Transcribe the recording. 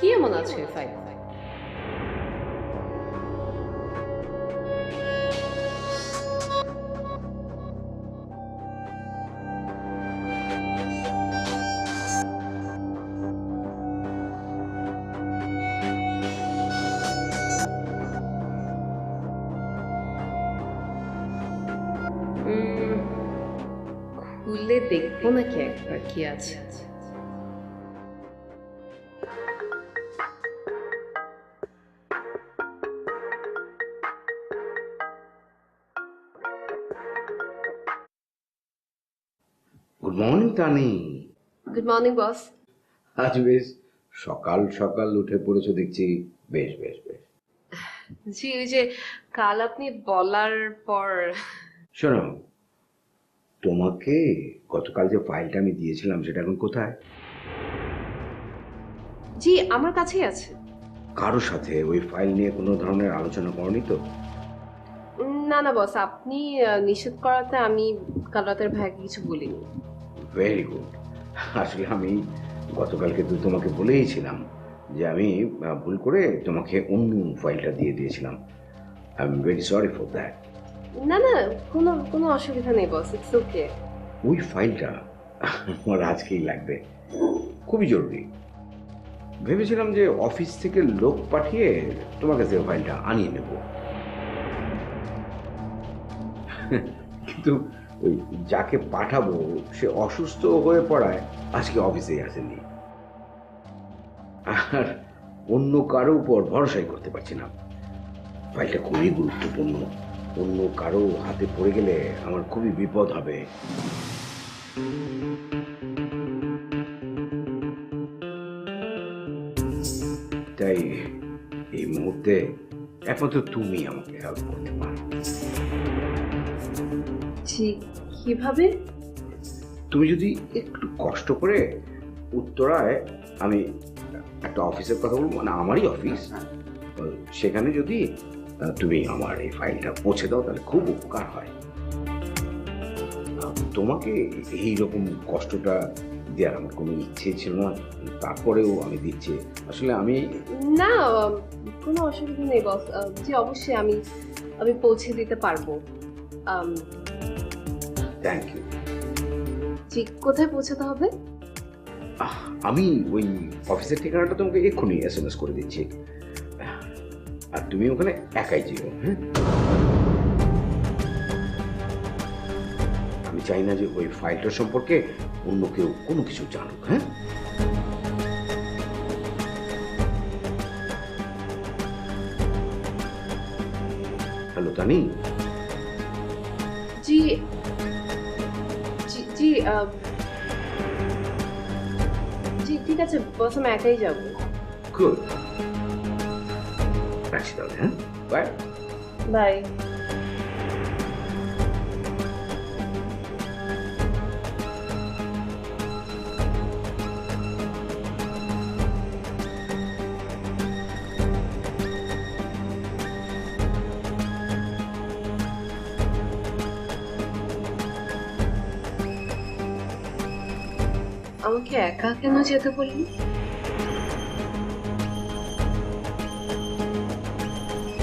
কি এমন আছে ফাইল? খুলে দেখবো নাকি একবার কি আছে? Good morning Tani. Good morning boss. আজ বেশ সকাল সকাল উঠে পড়েছো দেখছি। বেশ বেশ বেশ। জি, ওই যে কাল আপনি বলার পর। শোনো, তোমাকে গতকাল যে ফাইলটা আমি দিয়েছিলাম সেটা এখন কোথায়? জি, আমার কাছেই আছে। কারোর সাথে ওই ফাইল নিয়ে কোনো ধরনের আলোচনা করনি তো? না না বস, আপনি নিষেধ করাতে আমি কাল রাতের ভাইকে কিছু বলিনি। Very good. আসলে আমি গতকালকে তো তোমাকে বলেইছিলাম যে আমি ভুল করে তোমাকে অন্য ফাইলটা দিয়ে দিয়েছিলাম। I am very sorry for that. না না, কোনো কোনো অসুবিধা নেই বস, ইটস ওকে। ওই ফাইলটা আমার আজকেই লাগবে, খুবই জরুরি। ভেবেছিলাম যে অফিস থেকে লোক পাঠিয়ে তোমার কাছে ফাইলটা আনিয়ে নেব, কিন্তু ওই যাকে পাঠাবো সে অসুস্থ হয়ে পড়ায় আজকে অফিসেই আসেনি। আর অন্য কারো উপর ভরসাই করতে পারছি না। ফাইলটা খুবই গুরুত্বপূর্ণ, অন্য কারো হাতে পড়ে গেলে আমার খুবই বিপদ হবে। তাই এই মুহূর্তে একমাত্র তুমি আমাকে হেল্প করতে পারো। জি, কিভাবে? তুমি যদি একটু কষ্ট করে উত্তরায়, আমি একটা অফিসের কথা বলবো, মানে আমারই অফিস, সেখানে যদি তুমি আমার এই ফাইলটা পৌঁছে দাও তাহলে খুব উপকার হয়। তোমাকে এইরকম কষ্টটা দেওয়ার আমার কোনো ইচ্ছে ছিল না, তারপরেও আমি দিচ্ছি। আসলে আমি না, কোনো অসুবিধা নেই বস। জি অবশ্যই আমি আমি পৌঁছে দিতে পারবো। Thank you. জি, কোথায় পৌঁছাতে হবে? আমি ওই অফিসের ঠিকানাটা তোমাকে এক্ষুনি SMS করে দিচ্ছি, আর তুমি ওখানে একাই যেও। হ্যাঁ, আমি চাই না যে ওই ফাইলটা সম্পর্কে অন্য কেউ কোনো কিছু জানুক। হ্যাঁ, হ্যালো তানি। জি জি জি জি ঠিক আছে বস, আমি একাই যাবো। গুড, রাখছি তাহলে। হ্যাঁ, বাই। বাই। আমাকে একা কেন যেতে বললি?